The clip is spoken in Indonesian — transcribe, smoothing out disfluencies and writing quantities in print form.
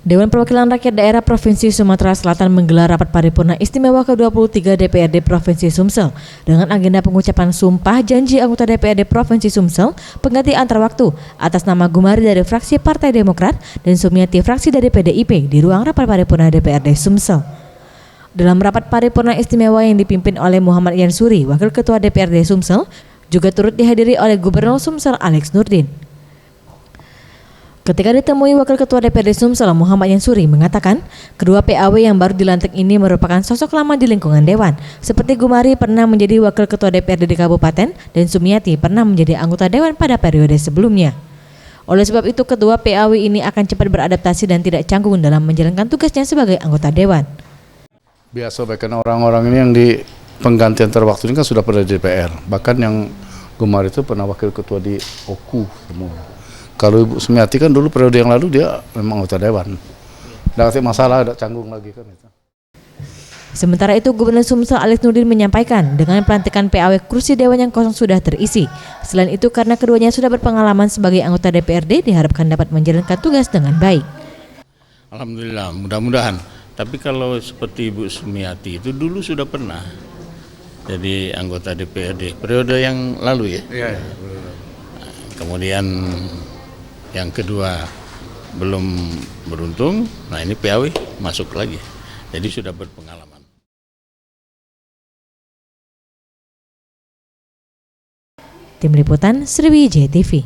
Dewan Perwakilan Rakyat Daerah Provinsi Sumatera Selatan menggelar rapat paripurna istimewa ke-23 DPRD Provinsi Sumsel dengan agenda pengucapan sumpah janji anggota DPRD Provinsi Sumsel pengganti antar waktu atas nama Gumari dari fraksi Partai Demokrat dan Sumiati fraksi dari PDIP di ruang rapat paripurna DPRD Sumsel. Dalam rapat paripurna istimewa yang dipimpin oleh Muhammad Yansuri, Wakil Ketua DPRD Sumsel, juga turut dihadiri oleh Gubernur Sumsel Alex Nurdin. Ketika ditemui Wakil Ketua DPRD Sumsel Muhammad Yansuri mengatakan, kedua PAW yang baru dilantik ini merupakan sosok lama di lingkungan Dewan, seperti Gumari pernah menjadi Wakil Ketua DPRD di Kabupaten dan Sumiati pernah menjadi anggota Dewan pada periode sebelumnya. Oleh sebab itu, kedua PAW ini akan cepat beradaptasi dan tidak canggung dalam menjalankan tugasnya sebagai anggota Dewan. Biasa bahkan orang-orang ini yang di penggantian terwaktu ini kan sudah pernah di DPR, bahkan yang Gumari itu pernah Wakil Ketua di OKU semua. Kalau Ibu Sumiati kan dulu periode yang lalu dia memang anggota Dewan. Tidak masalah, ada canggung lagi kan itu. Sementara itu, Gubernur Sumsel Alex Nurdin menyampaikan dengan pelantikan PAW kursi Dewan yang kosong sudah terisi. Selain itu, karena keduanya sudah berpengalaman sebagai anggota DPRD, diharapkan dapat menjalankan tugas dengan baik. Alhamdulillah, mudah-mudahan. Tapi kalau seperti Ibu Sumiati itu dulu sudah pernah jadi anggota DPRD periode yang lalu ya. Iya. Kemudian yang kedua belum beruntung, nah ini PAW masuk lagi, jadi sudah berpengalaman. Tim Liputan Sriwijaya TV.